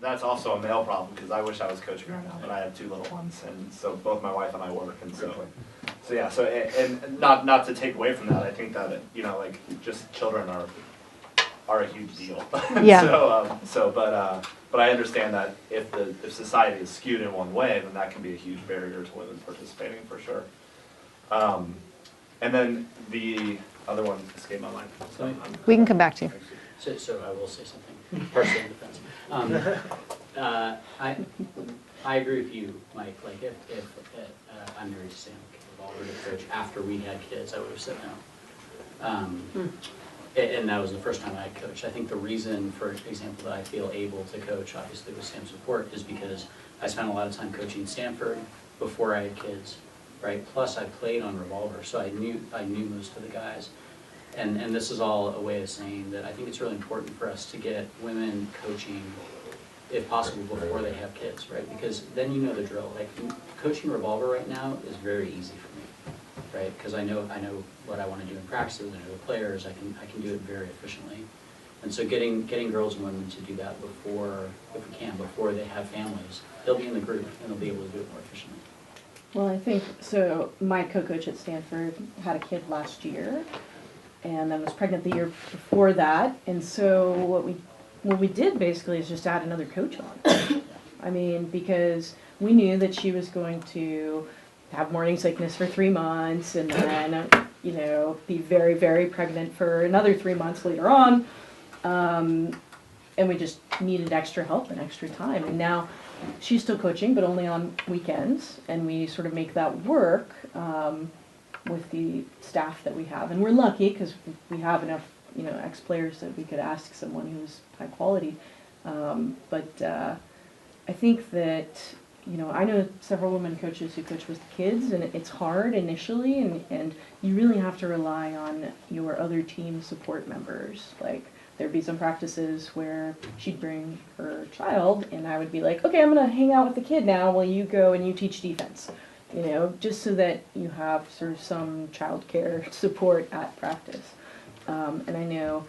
that's also a male problem because I wish I was coaching right now, but I have 2 little ones, and so both my wife and I work, and so yeah. So and not to take away from that, I think that you know, like just children are a huge deal. Yeah. But I understand that if society is skewed in one way, then that can be a huge barrier to women participating for sure. And then the other one escaped my mind. So we can come back to you. So I will say something, partially in defense. I agree with you, Mike. Like if I'm married to Sam, if I were to coach after we had kids, I would have said no. And that was the first time I had coached. I think the reason, for example, that I feel able to coach, obviously with Sam's support, is because I spent a lot of time coaching Stanford before I had kids. Right. Plus, I played on Revolver, so I knew most of the guys, and this is all a way of saying that I think it's really important for us to get women coaching, if possible, before they have kids, right? Because then you know the drill. Like coaching Revolver right now is very easy for me, right? Because I know what I want to do in practices. I know the players. I can do it very efficiently, and so getting girls and women to do that before, if we can, before they have families, they'll be in the group and they'll be able to do it more efficiently. Well, I think, so my co-coach at Stanford had a kid last year and then was pregnant the year before that. And so what we did basically is just add another coach on. I mean, because we knew that she was going to have morning sickness for 3 months and then, you know, be very, very pregnant for another 3 months later on. And we just needed extra help and extra time. And now she's still coaching, but only on weekends. And we sort of make that work with the staff that we have. And we're lucky because we have enough, ex-players that we could ask someone who's high quality. But I think that, I know several women coaches who coach with kids, and it's hard initially, and you really have to rely on your other team support members. Like, there'd be some practices where she'd bring her child, and I would be like, okay, I'm gonna hang out with the kid now while you go and you teach defense. Just so that you have sort of some childcare support at practice. And I know,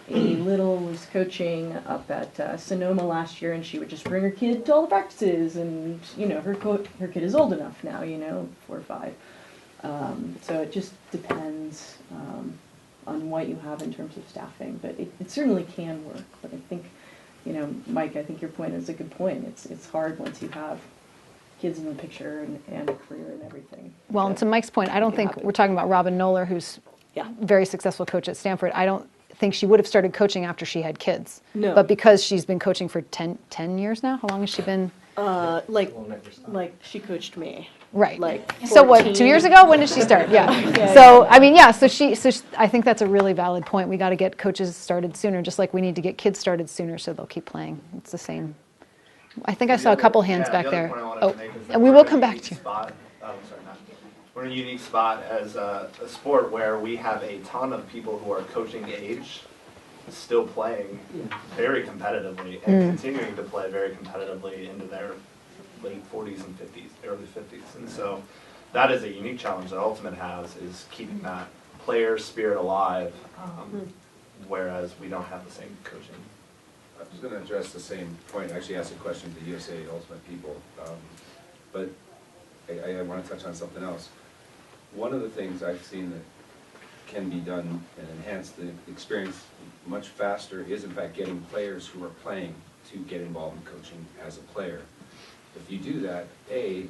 Amy Little was coaching up at Sonoma last year, and she would just bring her kid to all the practices, and her kid is old enough now, 4 or 5. So it just depends on what you have in terms of staffing, but it certainly can work. But I think, Mike, I think your point is a good point. It's hard once you have kids in the picture and a career and everything. Well, and to Mike's point, I don't think we're talking about Robin Knoller, who's a very successful coach at Stanford. I don't think she would have started coaching after she had kids. No. But because she's been coaching for 10 years now, how long has she been? Like she coached me. Right. Like So what, 14. 2 years ago? When did she start? Yeah. Yeah. So, I mean, yeah, so I think that's a really valid point. We got to get coaches started sooner, just like we need to get kids started sooner so they'll keep playing. It's the same. I think I saw a couple hands back there. Oh, and we will come back to you. We're in a unique spot as a sport where we have a ton of people who are coaching age still playing very competitively and continuing to play very competitively into their late 40s and 50s, early 50s. And so that is a unique challenge that Ultimate has, is keeping that player spirit alive, whereas we don't have the same coaching. I was going to address the same point. I actually asked a question to USA Ultimate people, but I want to touch on something else. One of the things I've seen that can be done and enhance the experience much faster is, in fact, getting players who are playing to get involved in coaching as a player. If you do that,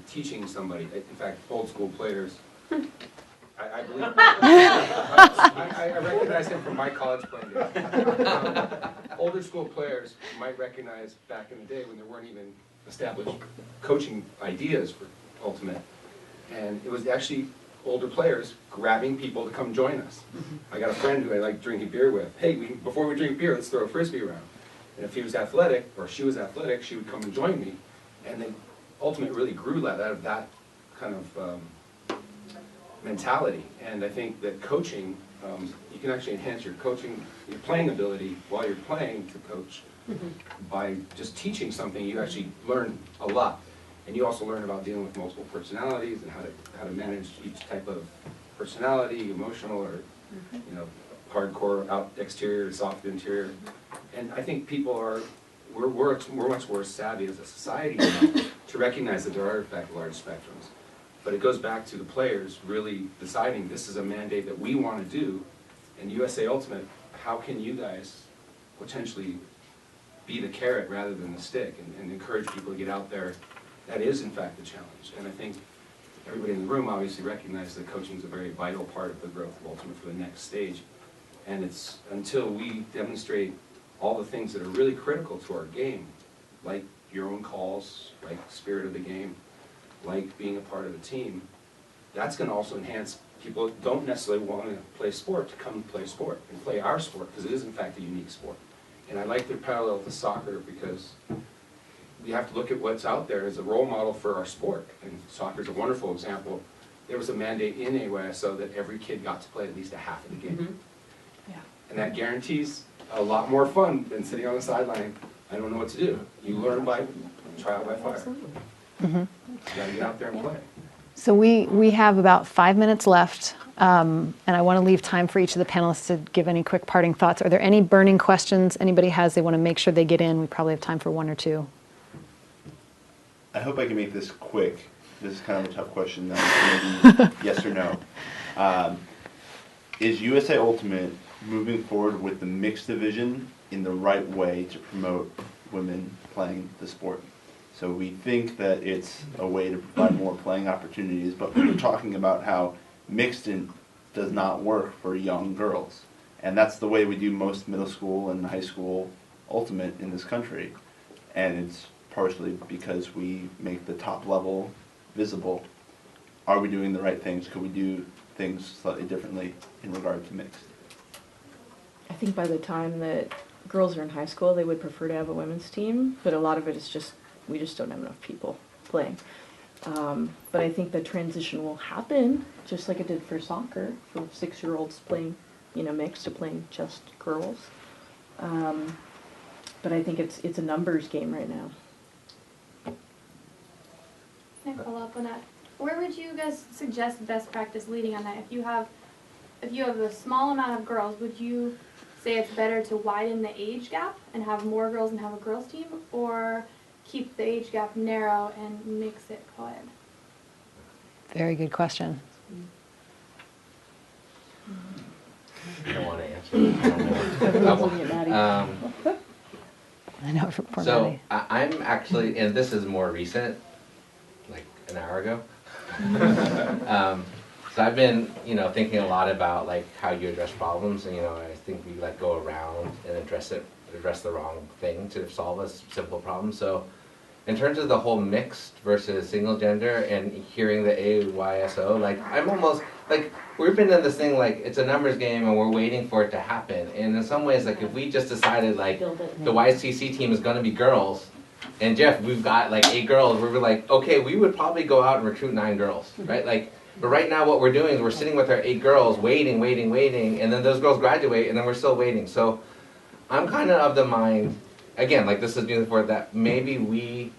teaching somebody, in fact, old school players, I believe, I recognize him from my college playing days. Older school players might recognize back in the day when there weren't even established coaching ideas for Ultimate. And it was actually older players grabbing people to come join us. I got a friend who I like drinking beer with. Hey, before we drink beer, let's throw a Frisbee around. And if he was athletic, or she was athletic, she would come and join me. And then Ultimate really grew out of that kind of mentality. And I think that coaching, you can actually enhance your coaching, your playing ability while you're playing to coach. By just teaching something, you actually learn a lot. And you also learn about dealing with multiple personalities and how to manage each type of personality, emotional or hardcore out exterior, soft interior. And I think people we're much more savvy as a society now to recognize that there are in fact large spectrums. But it goes back to the players really deciding this is a mandate that we want to do. And USA Ultimate, how can you guys potentially be the carrot rather than the stick and encourage people to get out there? That is, in fact, the challenge. And I think everybody in the room obviously recognizes that coaching is a very vital part of the growth of Ultimate for the next stage. And it's until we demonstrate all the things that are really critical to our game, like your own calls, like spirit of the game, like being a part of a team, that's going to also enhance people that don't necessarily want to play sport to come play sport and play our sport, because it is, in fact, a unique sport. And I like the parallel to soccer because we have to look at what's out there as a role model for our sport. And soccer is a wonderful example. There was a mandate in AYSO that every kid got to play at least a half of the game. And that guarantees a lot more fun than sitting on the sideline. I don't know what to do. You learn by trial by fire. You gotta get out there and play. So we have about 5 minutes left, and I want to leave time for each of the panelists to give any quick parting thoughts. Are there any burning questions anybody has they want to make sure they get in? We probably have time for 1 or 2. I hope I can make this quick. This is kind of a tough question, maybe yes or no. Is USA Ultimate moving forward with the mixed division in the right way to promote women playing the sport? So we think that it's a way to provide more playing opportunities, but we were talking about how mixed does not work for young girls. And that's the way we do most middle school and high school ultimate in this country. And it's partially because we make the top level visible. Are we doing the right things? Could we do things slightly differently in regard to mixed? I think by the time that girls are in high school, they would prefer to have a women's team, but a lot of it is just, we just don't have enough people playing. But I think the transition will happen, just like it did for soccer, from 6-year-olds playing, mixed to playing just girls. But I think it's a numbers game right now. Can I follow up on that? Where would you guys suggest best practice leading on that? If you have a small amount of girls, would you say it's better to widen the age gap and have more girls and have a girls team, or keep the age gap narrow and mix it coed? Very good question. I don't want to answer. I know, poor So Maddie. I'm actually, and this is more recent, like an hour ago. So I've been, thinking a lot about like how you address problems, and I think we like go around and address the wrong thing to solve a simple problem. So in terms of the whole mixed versus single gender and hearing the AYSO, like I'm almost like we've been in this thing like it's a numbers game and we're waiting for it to happen. And in some ways, like if we just decided like the YCC team is going to be girls, and Jeff, we've got like 8 girls, we're like, okay, we would probably go out and recruit 9 girls, right? Like, but right now what we're doing is we're sitting with our 8 girls waiting, and then those girls graduate and then we're still waiting. So I'm kind of the mind, again, like this is new for that maybe we,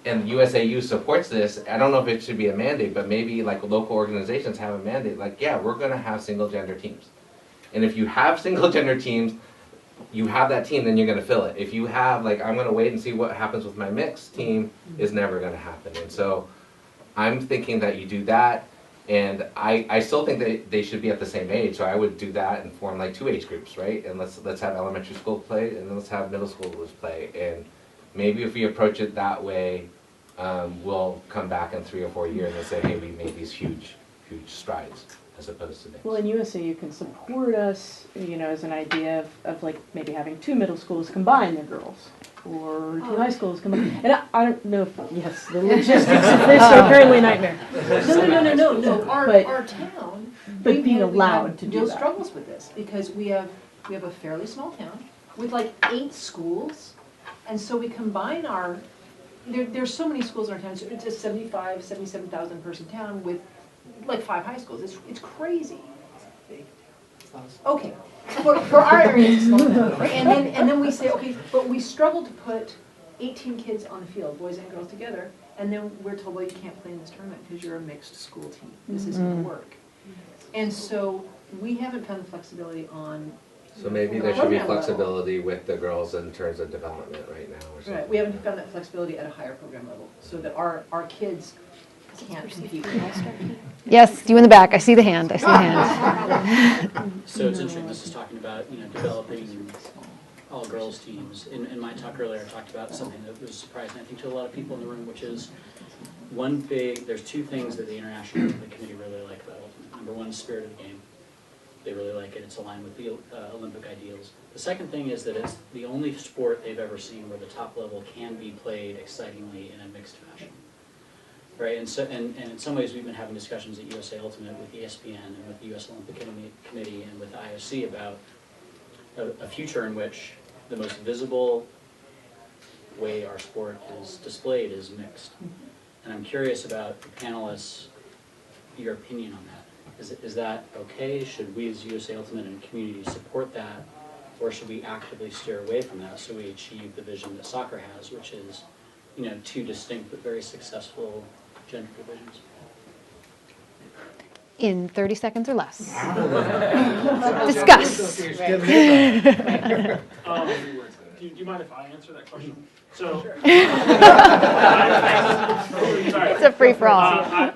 and USAU supports this, I don't know if it should be a mandate, but maybe like local organizations have a mandate, like, yeah, we're gonna have single gender teams. And if you have single gender teams, you have that team, then you're gonna fill it. If you have, like, I'm gonna wait and see what happens with my mixed team, is never gonna happen. And so I'm thinking that you do that, and I still think that they should be at the same age, so I would do that and form like 2 age groups, right? And let's have elementary school play, and then let's have middle schoolers play. And maybe if we approach it that way, we'll come back in 3 or 4 years and say, hey, we made these huge strides, as opposed to mixed. Well, in USAU can support us, as an idea of like maybe having 2 middle schools combine their girls, or 2 high schools combine. And I don't know if, yes, the logistics of this are apparently a nightmare. No. Our town, But being we allowed to do real that. struggles with this, because we have a fairly small town with like 8 schools, and so we combine our, there's so many schools in our town, so it's a 77,000 person town with like 5 high schools. It's crazy. Okay, for our area, it's small town. And then we say, okay, but we struggle to put 18 kids on the field, boys and girls together, and then we're told, well, you can't play in this tournament because you're a mixed school team. This isn't gonna work. And so we haven't found the flexibility on. So maybe there should be flexibility with the girls in terms of development right now or something. Right, we haven't found that flexibility at a higher program level, so that our kids can't compete. Yes, you in the back. I see the hand. I see the hand. So it's interesting, this is talking about, developing all-girls teams. In my talk earlier, I talked about something that was surprising, I think, to a lot of people in the room, which is there's 2 things that the International Olympic Committee really like about Ultimate. Number one, spirit of the game. They really like it. It's aligned with the Olympic ideals. The second thing is that it's the only sport they've ever seen where the top level can be played excitingly in a mixed fashion. Right, and in some ways we've been having discussions at USA Ultimate with ESPN and with the US Olympic Committee and with the IOC about a future in which the most visible way our sport is displayed is mixed. And I'm curious about the panelists, your opinion on that. Is that okay? Should we as USA Ultimate and community support that? Or should we actively steer away from that so we achieve the vision that soccer has, which is, 2 distinct but very successful gender divisions? In 30 seconds or less. Discuss. Do you mind if I answer that question? So, It's a free-for-all.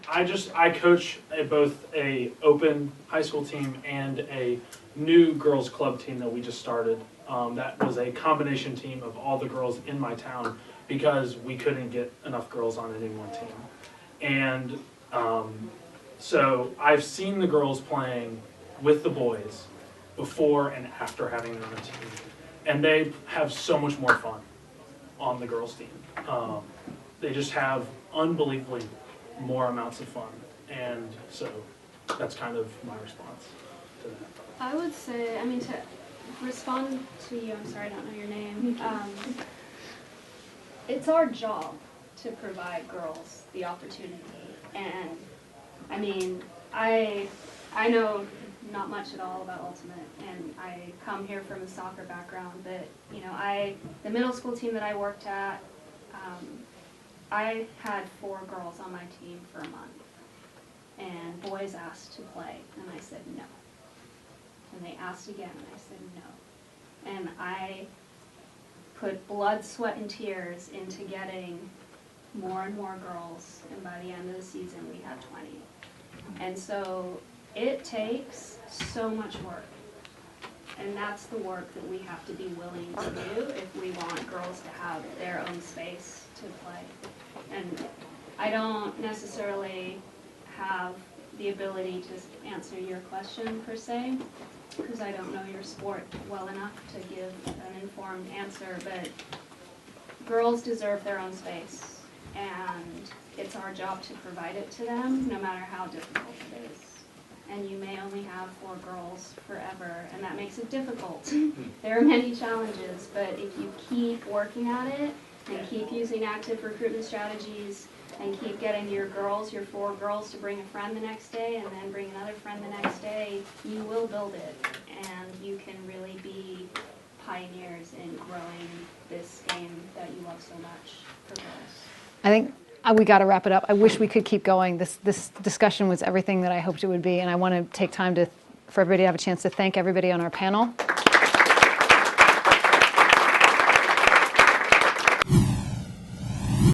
I coach both a open high school team and a new girls club team that we just started. That was a combination team of all the girls in my town because we couldn't get enough girls on any one team. And so I've seen the girls playing with the boys, before and after having them on a team. And they have so much more fun on the girls' team. They just have unbelievably more amounts of fun. And so that's kind of my response to that. I would say, I mean, to respond to you, I'm sorry, I don't know your name. It's our job to provide girls the opportunity. And, I mean, I know not much at all about Ultimate, and I come here from a soccer background, but, you know, the middle school team that I worked at, I had 4 girls on my team for a month. And boys asked to play, and I said no. And they asked again, and I said no. And I put blood, sweat, and tears into getting more and more girls, and by the end of the season, we had 20. And so it takes so much work. And that's the work that we have to be willing to do if we want girls to have their own space to play. And I don't necessarily have the ability to answer your question per se, because I don't know your sport well enough to give an informed answer, but girls deserve their own space, and it's our job to provide it to them, no matter how difficult it is. And you may only have 4 girls forever, and that makes it difficult. There are many challenges, but if you keep working at it, and keep using active recruitment strategies, and keep getting your girls, your 4 girls, to bring a friend the next day, and then bring another friend the next day, you will build it, and you can really be pioneers in growing this game that you love so much for girls. I think we got to wrap it up. I wish we could keep going. This discussion was everything that I hoped it would be, and I want to take time for everybody to have a chance to thank everybody on our panel.